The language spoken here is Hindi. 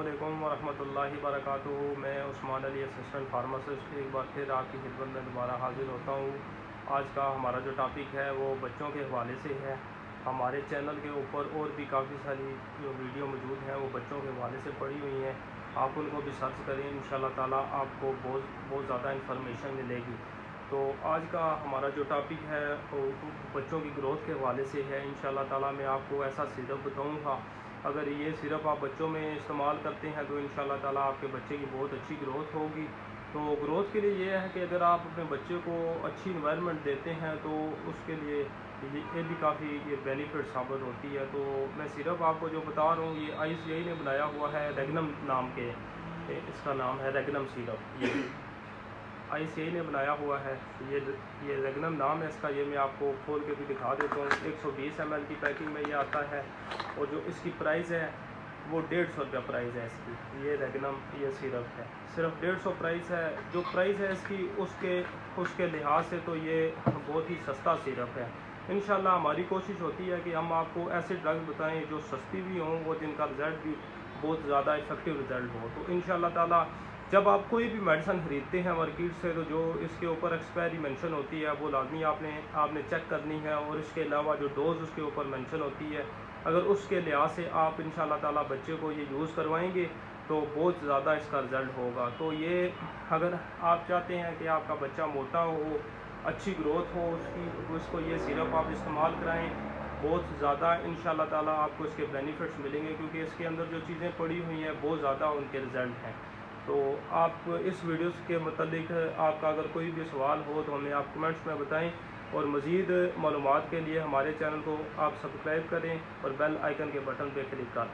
अस्सलामुअलैकुम वरहमतुल्लाहि वबरकातुहू। मैं उस्मान अली असिस्टेंट फार्मासिस्ट एक बार फिर आपकी खिदमत में दोबारा हाज़िर होता हूँ। आज का हमारा जो टॉपिक है वो बच्चों के हवाले से है। हमारे चैनल के ऊपर और भी काफ़ी सारी जो वीडियो मौजूद हैं वो बच्चों के हवाले से पड़ी हुई हैं। आप उनको भी सर्च करें, इंशाल्लाह ताला आपको बहुत ज़्यादा इन्फॉर्मेशन मिलेगी। तो आज का हमारा जो टॉपिक है वो बच्चों की ग्रोथ के हवाले से है। इंशाल्लाह ताला मैं आपको ऐसा सिरप बताऊँगा, अगर ये सिरप आप बच्चों में इस्तेमाल करते हैं तो इंशाल्लाह ताला आपके बच्चे की बहुत अच्छी ग्रोथ होगी। तो ग्रोथ के लिए ये है कि अगर आप अपने बच्चे को अच्छी इन्वायरमेंट देते हैं तो उसके लिए ये भी काफ़ी ये बेनिफिट साबित होती है। तो मैं सिरप आपको जो बता रहा हूँ ये ICI ने बनाया हुआ है, रेगनम नाम के इसका नाम है रेगनम सिरप। ये ICI ने बनाया हुआ है, ये रेगनम नाम है इसका। ये मैं आपको खोल के भी दिखा देता हूँ। 120 ml की पैकिंग में ये आता है और जो इसकी प्राइस है वो 150 रुपया प्राइस है इसकी। ये रेगनम ये सिरप है, सिर्फ 150 प्राइस है। जो प्राइस है इसकी उसके लिहाज से तो ये बहुत ही सस्ता सिरप है। इंशाल्लाह हमारी कोशिश होती है कि हम आपको ऐसे ड्रग्स बताएं जो सस्ती भी हों और जिनका रिज़ल्ट भी बहुत ज़्यादा इफेक्टिव रिज़ल्ट हो। तो इंशाल्लाह ताला जब आप कोई भी मेडिसिन ख़रीदते हैं मार्केट से तो जो इसके ऊपर एक्सपायरी मेंशन होती है वो लाजमी आपने चेक करनी है। और इसके अलावा जो डोज़ उसके ऊपर मेंशन होती है, अगर उसके लिहाज से आप इंशाल्लाह ताला बच्चे को ये यूज़ करवाएंगे तो बहुत ज़्यादा इसका रिज़ल्ट होगा। तो ये अगर आप चाहते हैं कि आपका बच्चा मोटा हो, अच्छी ग्रोथ हो उसकी, तो इसको ये सिरप आप इस्तेमाल कराएँ। बहुत ज़्यादा इंशाल्लाह ताला आपको इसके बेनिफिट्स मिलेंगे, क्योंकि इसके अंदर जो चीज़ें पड़ी हुई हैं बहुत ज़्यादा उनके रिज़ल्ट हैं। तो आप इस वीडियो के मतलब आपका अगर कोई भी सवाल हो तो हमें आप कमेंट्स में बताएं। और मज़ीद मालूमात के लिए हमारे चैनल को आप सब्सक्राइब करें और बेल आइकन के बटन पर क्लिक करें।